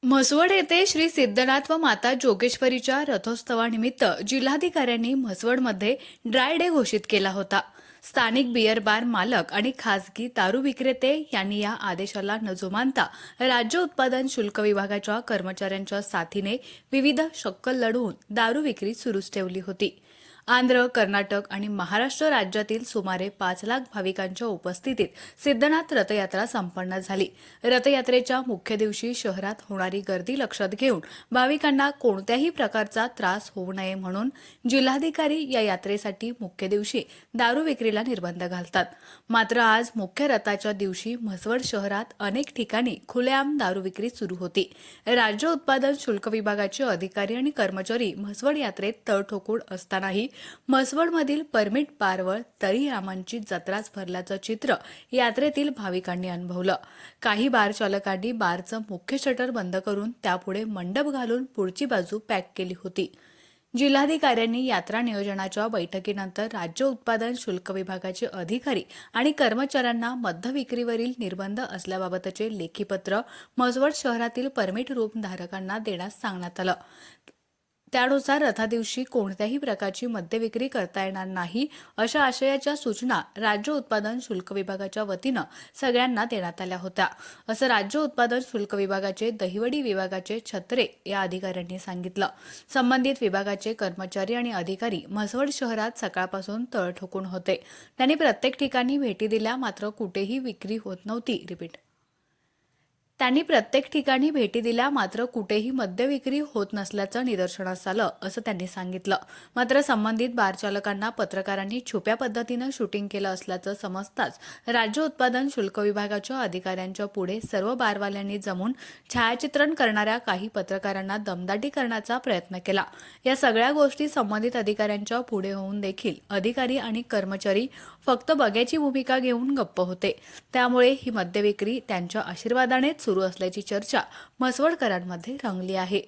म्हसवड येथे श्री सिद्धनाथ व माता जोगेश्वरीच्या रथोत्सवानिमित्त जिल्हाधिकाऱ्यांनी म्हसवडमध्ये ड्राय डे घोषित केला होता। स्थानिक बियर बार मालक आणि खासगी दारू विक्रेते यांनी या आदेशाला न जुमानता राज्य उत्पादन शुल्क विभागाच्या कर्मचाऱ्यांच्या साथीने विविध शक्कल लढवून दारू विक्री सुरूच ठेवली होती। आंध्र, कर्नाटक आणि महाराष्ट्र राज्यातील सुमारे 5 लाख भाविकांच्या उपस्थितीत सिद्धनाथ रथयात्रा संपन्न झाली। रथयात्रेच्या मुख्य दिवशी शहरात होणारी गर्दी लक्षात घेऊन भाविकांना कोणत्याही प्रकारचा त्रास होऊ नये म्हणून जिल्हाधिकारी या यात्रेसाठी मुख्य दिवशी दारू विक्रीला निर्बंध घालतात। मात्र आज मुख्य रथाच्या दिवशी म्हसवड शहरात अनेक ठिकाणी खुलेआम दारू विक्री सुरू होती। राज्य उत्पादन शुल्क विभागाचे अधिकारी आणि कर्मचारी म्हसवड यात्रेत तळ ठोकून असतानाही म्हसवडमधील परमिट बारवर तळीरामांची जत्राच भरल्याचं चित्र यात्रेतील भाविकांनी अनुभवलं। काही बार चालकांनी बारचं मुख्य शटर बंद करून त्यापुढे मंडप घालून पुढची बाजू पॅक केली होती। जिल्हाधिकाऱ्यांनी यात्रा नियोजनाच्या बैठकीनंतर राज्य उत्पादन शुल्क विभागाचे अधिकारी आणि कर्मचाऱ्यांना मद्य विक्रीवरील निर्बंध असल्याबाबतचे लेखी पत्र म्हसवड शहरातील परमिट रूम धारकांना देण्यास सांगण्यात आलं। त्यानुसार रथादिवशी कोणत्याही प्रकारची मद्य विक्री करता येणार नाही अशा आशयाच्या सूचना राज्य उत्पादन शुल्क विभागाच्या वतीनं सगळ्यांना देण्यात आल्या होत्या, असं राज्य उत्पादन शुल्क विभागाचे दहिवडी विभागाचे छत्रे या अधिकाऱ्यांनी सांगितलं। संबंधित विभागाचे कर्मचारी आणि अधिकारी म्हसवड शहरात सकाळपासून तळ ठोकून होते। त्यांनी प्रत्येक ठिकाणी भेटी दिल्या, मात्र कुठेही विक्री होत नव्हती। मात्र कुठेही मद्य विक्री होत नसल्याचं निदर्शनास आलं, असं त्यांनी सांगितलं। मात्र संबंधित बार चालकांना पत्रकारांनी छुप्या पद्धतीनं शूटिंग केलं असल्याचं समजताच राज्य उत्पादन शुल्क विभागाच्या अधिकाऱ्यांच्या पुढे सर्व बारवाल्यांनी जमून छायाचित्रण करणाऱ्या काही पत्रकारांना दमदाटी करण्याचा प्रयत्न केला। या सगळ्या गोष्टी संबंधित अधिकाऱ्यांच्या पुढे होऊन देखील अधिकारी आणि कर्मचारी फक्त बघ्याची भूमिका घेऊन गप्प होते। त्यामुळे ही मद्य विक्री त्यांच्या आशीर्वादानेच सुरू असल्याची चर्चा म्हसवडकरांमध्ये रंगली आहे।